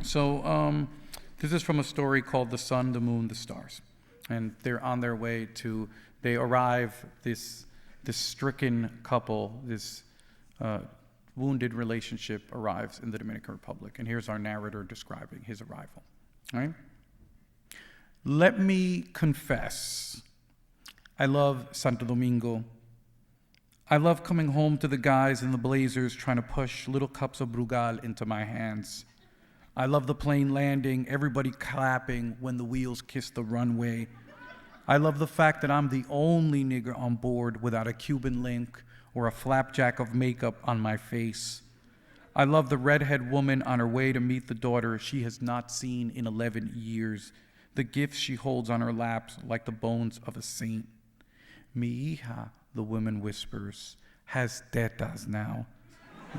So this is from a story called The Sun, the Moon, the Stars. And they're on their way to, they arrive, this stricken couple, this wounded relationship arrives in the Dominican Republic. And here's our narrator describing his arrival. All right? Let me confess, I love Santo Domingo. I love coming home to the guys in the blazers trying to push little cups of Brugal into my hands. I love the plane landing, everybody clapping when the wheels kiss the runway. I love the fact that I'm the only nigger on board without a Cuban link or a flapjack of makeup on my face. I love the redhead woman on her way to meet the daughter she has not seen in 11 years, the gifts she holds on her laps like the bones of a saint. Mi hija, the woman whispers, has tetas now.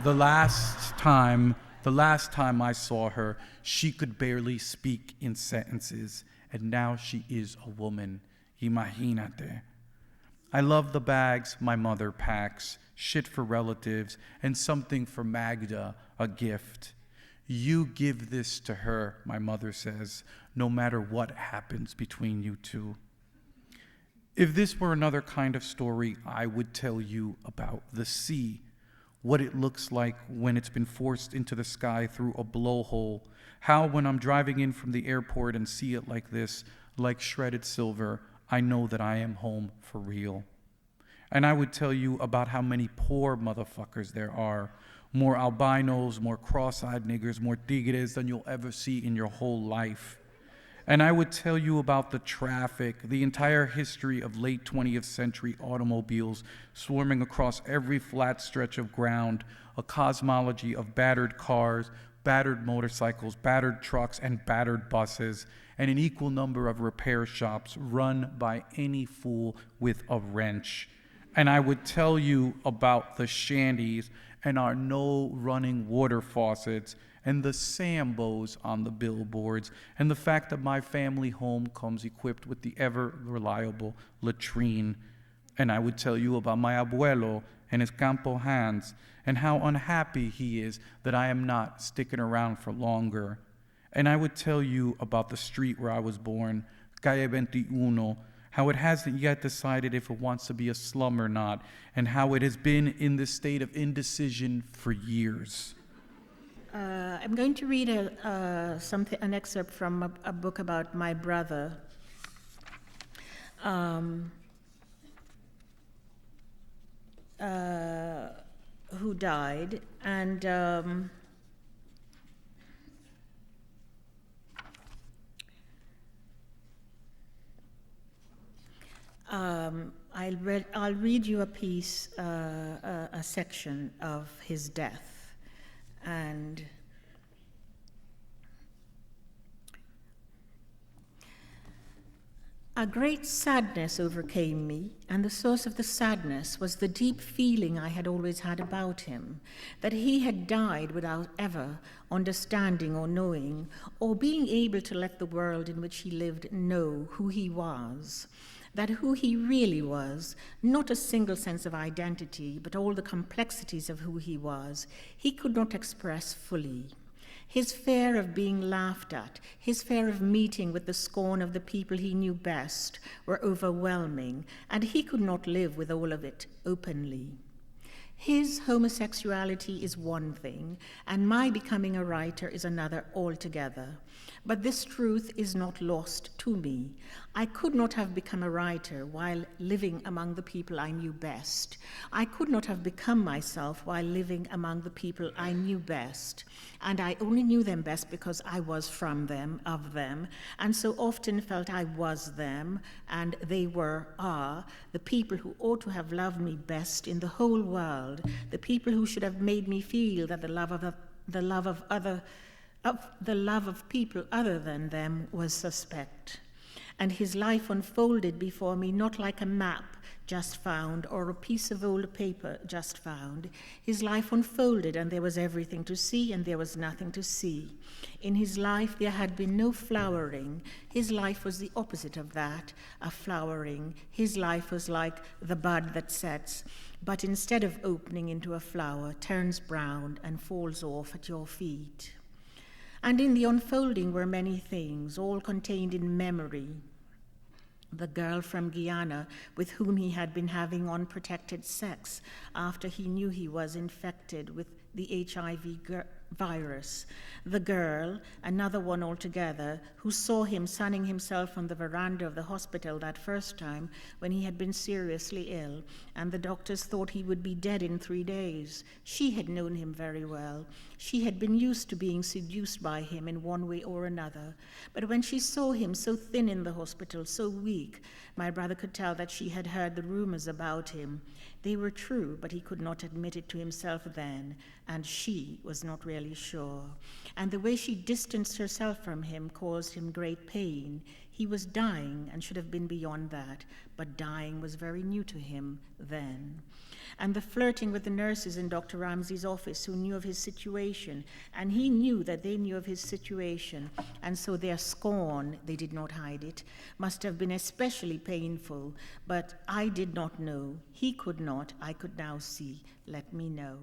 The last time I saw her, she could barely speak in sentences, and now she is a woman. Imagínate. I love the bags my mother packs, shit for relatives, and something for Magda, a gift. You give this to her, my mother says, no matter what happens between you two. If this were another kind of story, I would tell you about the sea, what it looks like when it's been forced into the sky through a blowhole, how when I'm driving in from the airport and see it like this, like shredded silver, I know that I am home for real. And I would tell you about how many poor motherfuckers there are, more albinos, more cross-eyed niggers, more tigres than you'll ever see in your whole life. And I would tell you about the traffic, the entire history of late 20th century automobiles swarming across every flat stretch of ground, a cosmology of battered cars, battered motorcycles, battered trucks, and battered buses, and an equal number of repair shops run by any fool with a wrench. And I would tell you about the shanties and our no running water faucets and the Sambos on the billboards, and the fact that my family home comes equipped with the ever-reliable latrine. And I would tell you about my abuelo and his campo hands, and how unhappy he is that I am not sticking around for longer. And I would tell you about the street where I was born, Calle 21, how it hasn't yet decided if it wants to be a slum or not, and how it has been in this state of indecision for years. I'm going to read an excerpt from a book about my brother. Who died, and I'll read you a piece, a section of his death. And a great sadness overcame me, and the source of the sadness was the deep feeling I had always had about him, that he had died without ever understanding or knowing, or being able to let the world in which he lived know who he was. That who he really was, not a single sense of identity, but all the complexities of who he was, he could not express fully. His fear of being laughed at, his fear of meeting with the scorn of the people he knew best were overwhelming, and he could not live with all of it openly. His homosexuality is one thing, and my becoming a writer is another altogether. But this truth is not lost to me. I could not have become a writer while living among the people I knew best. I could not have become myself while living among the people I knew best. And I only knew them best because I was from them, of them, and so often felt I was them, and they are the people who ought to have loved me best in the whole world, the people who should have made me feel that the love of people other than them was suspect. And his life unfolded before me not like a map just found or a piece of old paper just found. His life unfolded, and there was everything to see and there was nothing to see. In his life there had been no flowering. His life was the opposite of that, a flowering. His life was like the bud that sets, but instead of opening into a flower, turns brown and falls off at your feet. And in the unfolding were many things, all contained in memory. The girl from Guyana with whom he had been having unprotected sex after he knew he was infected with the HIV virus. The girl, another one altogether, who saw him sunning himself on the veranda of the hospital that first time when he had been seriously ill, and the doctors thought he would be dead in 3 days. She had known him very well. She had been used to being seduced by him in one way or another. But when she saw him so thin in the hospital, so weak, my brother could tell that she had heard the rumors about him. They were true, but he could not admit it to himself then, and she was not really sure. And the way she distanced herself from him caused him great pain. He was dying and should have been beyond that, but dying was very new to him then. And the flirting with the nurses in Dr. Ramsey's office who knew of his situation, and he knew that they knew of his situation, and so their scorn, they did not hide it, must have been especially painful, but I did not know. He could not. I could now see. Let me know.